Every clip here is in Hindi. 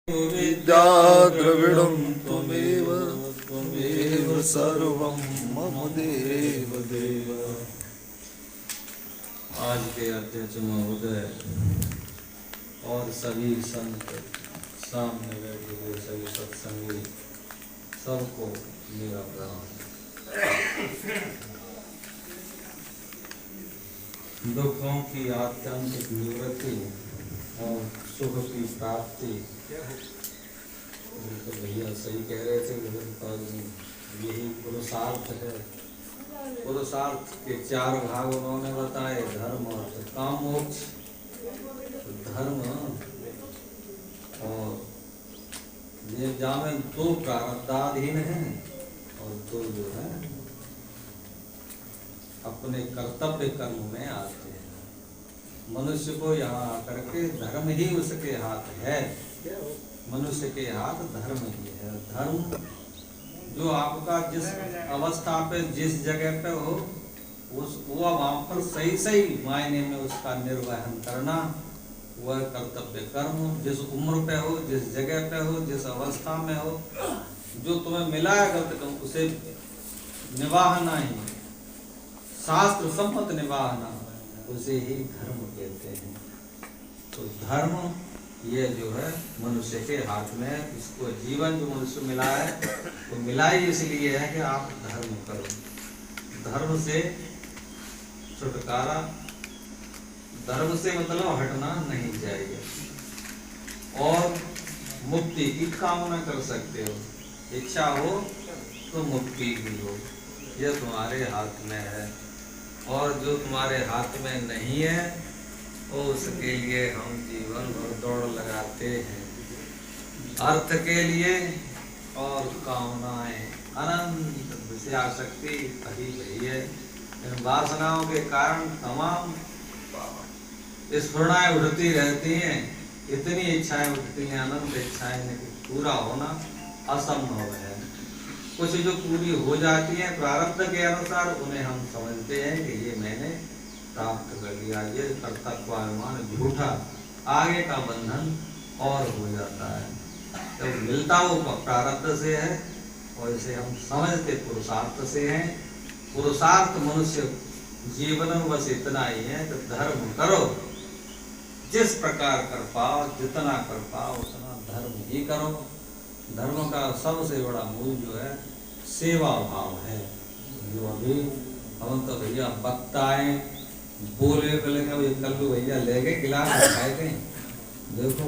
विद्या द्रविणं त्वमेव त्वमेव सर्वं मम देव देव। आज के अध्यक्ष महोदय और सभी संत, सामने बैठे हुए सभी सत्संगी, सबको मेरा प्रणाम। दुखों की आत्यंतिक निवृत्ति और सुख की प्राप्ति, तो भैया सही कह रहे थे, यही पुरुषार्थ है। पुरुषार्थ के चार भाग उन्होंने बताए, धर्म, अर्थ, काम, मोक्ष। धर्म और ये जामे दो प्रारब्धाधीन है और दो जो है अपने कर्तव्य कर्म में आते हैं। मनुष्य को यहाँ आकर के धर्म ही उसके हाथ है। मनुष्य के हाथ धर्म ही है। धर्म जो आपका जिस अवस्था पे जिस जगह पे हो, उस वो वहां पर सही सही मायने में उसका निर्वहन करना, वह कर्तव्य कर्म। जिस उम्र पे हो, जिस जगह पे हो, जिस अवस्था में हो, जो तुम्हें मिला है कर्तव्य उसे निभाना ही, शास्त्र सम्मत निभाना, उसे ही धर्म कहते हैं। तो धर्म ये जो है मनुष्य के हाथ में, इसको जीवन जो मनुष्य मिला है वो मिला ही इसलिए है कि आप धर्म करो। धर्म से छुटकारा, धर्म से मतलब हटना नहीं चाहिए। और मुक्ति की कामना कर सकते हो, इच्छा हो तो मुक्ति भी हो, यह तुम्हारे हाथ में है। और जो तुम्हारे हाथ में नहीं है तो उसके लिए हम जीवन भर दौड़ लगाते हैं। अर्थ के लिए और कामनाएं अनंत विषयाशक्ति कही गई है। इन वासनाओं के कारण तमाम स्फुरणाएं उठती रहती हैं, इतनी इच्छाएं उठती हैं, अनंत इच्छाएं, पूरा होना असंभव है। कुछ जो पूरी हो जाती है प्रारब्ध के अनुसार, उन्हें हम समझते हैं कि ये मैंने प्राप्त कर लिया। ये कर्तव्याभिमान झूठा, आगे का बंधन और हो जाता है। जब मिलता वो प्रारब्ध से है और इसे हम समझते पुरुषार्थ से है। पुरुषार्थ मनुष्य जीवन में बस इतना ही है कि धर्म करो, जिस प्रकार कर पाओ, जितना कर पाओ उतना धर्म ही करो। धर्म का सबसे बड़ा मूल जो है सेवा भाव है। जो अभी हम तो भैया बत्ताएं बोले कल भैया ले गए गिलास खाए थे, देखो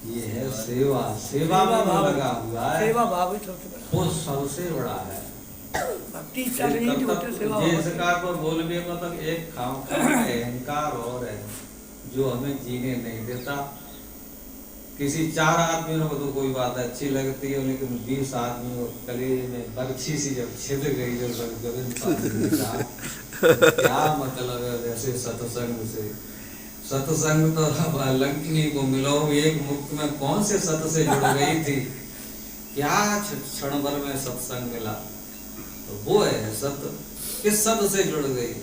ये है सेवा। सेवा में लगा हुआ है, सेवा भाव वो सबसे बड़ा है। जिसका को बोलने को तो एक खाम अहंकार और है जो हमें जीने नहीं देता। किसी चार आदमियों को तो कोई बात अच्छी लगती है, लेकिन 20 आदमियों कलेजे में बर्छी सी जब छिद गई, क्या मतलब है वैसे सत्संग से। सत्संग तो लंकिनी को मिलो, एक मुक्त में कौन से सत से जुड़ गई थी, क्या क्षण भर में सत्संग मिला, तो वो है सत। किस सत से जुड़ गई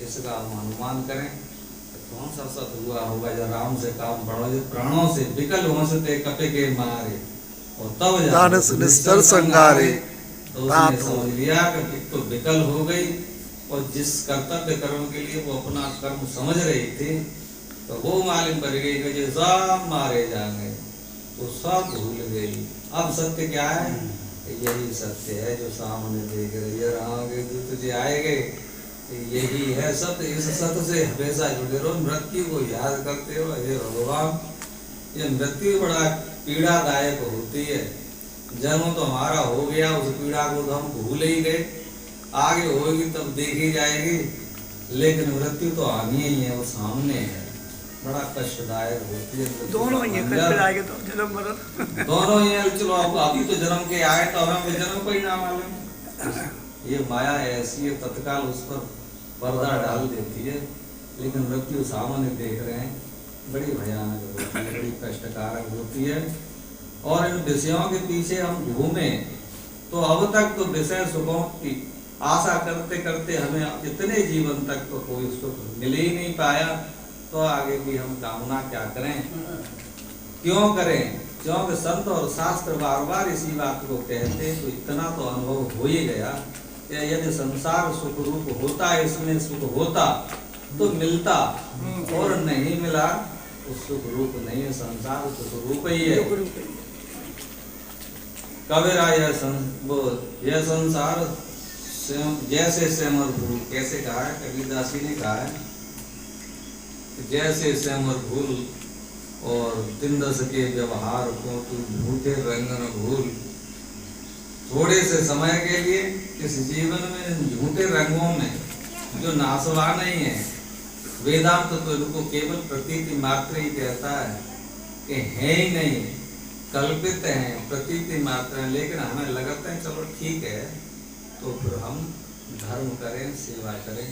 इसका हम अनुमान करें। कौन सा सत हुआ होगा जो राम से काम बढ़ो, प्राणों से विकल होंसते कपे के मारे और तब दानस निस्तर संगारे। तो उसने समझ लिया कि तो विकल हो गई, और जिस कर्तव्य कर्म के लिए वो अपना कर्म समझ रही थी, तो वो मालूम पड़ गई कि जो सब मारे जाएंगे, तो सब भूल गई। अब सत्य क्या है? यही सत्य है जो सामने देख रही है, आगे जो तुझे आएंगे यही है सत्य। इस सत्य से हमेशा जुड़े रहो, मृत्यु को याद करते हो। हे भगवान, ये मृत्यु बड़ा पीड़ादायक होती है। जन्म तो हमारा हो गया, उस पीड़ा को तो हम भूल ही गए, आगे होगी तब देखी जाएगी, लेकिन मृत्यु तो आनी ही है, वो सामने है, बड़ा कष्टदायक होती है। दोनों ही है, तो जन्म मरण दोनों ही है। चलो अब अभी तो जन्म के आए तो हमें जन्म को ही ना मालूम। ये माया ऐसी है, तत्काल उस पर पर्दा डाल देती है, लेकिन मृत्यु सामने देख रहे हैं, बड़ी भयानक होती है, बड़ी कष्टकारक होती है। और इन विषयों के पीछे हम घूमे तो अब तक तो विषय सुखों की आशा करते करते हमें इतने जीवन तक तो कोई सुख मिल ही नहीं पाया, तो आगे भी हम कामना क्या करें, क्यों करें? क्योंकि संत और शास्त्र बार बार इसी बात को कहते, तो इतना तो अनुभव हो ही गया कि यदि संसार सुख रूप होता, इसमें सुख होता तो मिलता, और नहीं मिला तो सुख रूप नहीं है, संसार सुख रूप ही है। कबीरा यह संसार जैसे श्यामर भूल, कैसे कहा है कबीरदास जी ने कहा है, जैसे श्यामर भूल और दिन दस के व्यवहार को तू झूठे रंगन भूल। थोड़े से समय के लिए इस जीवन में झूठे रंगों में जो नासवा नहीं है, वेदांत तो इनको केवल प्रतीति मात्र ही कहता है कि है ही नहीं, कल्पित हैं, प्रतीति मात्र हैं। लेकिन हमें लगता है चलो ठीक है, तो फिर हम धर्म करें, सेवा करें।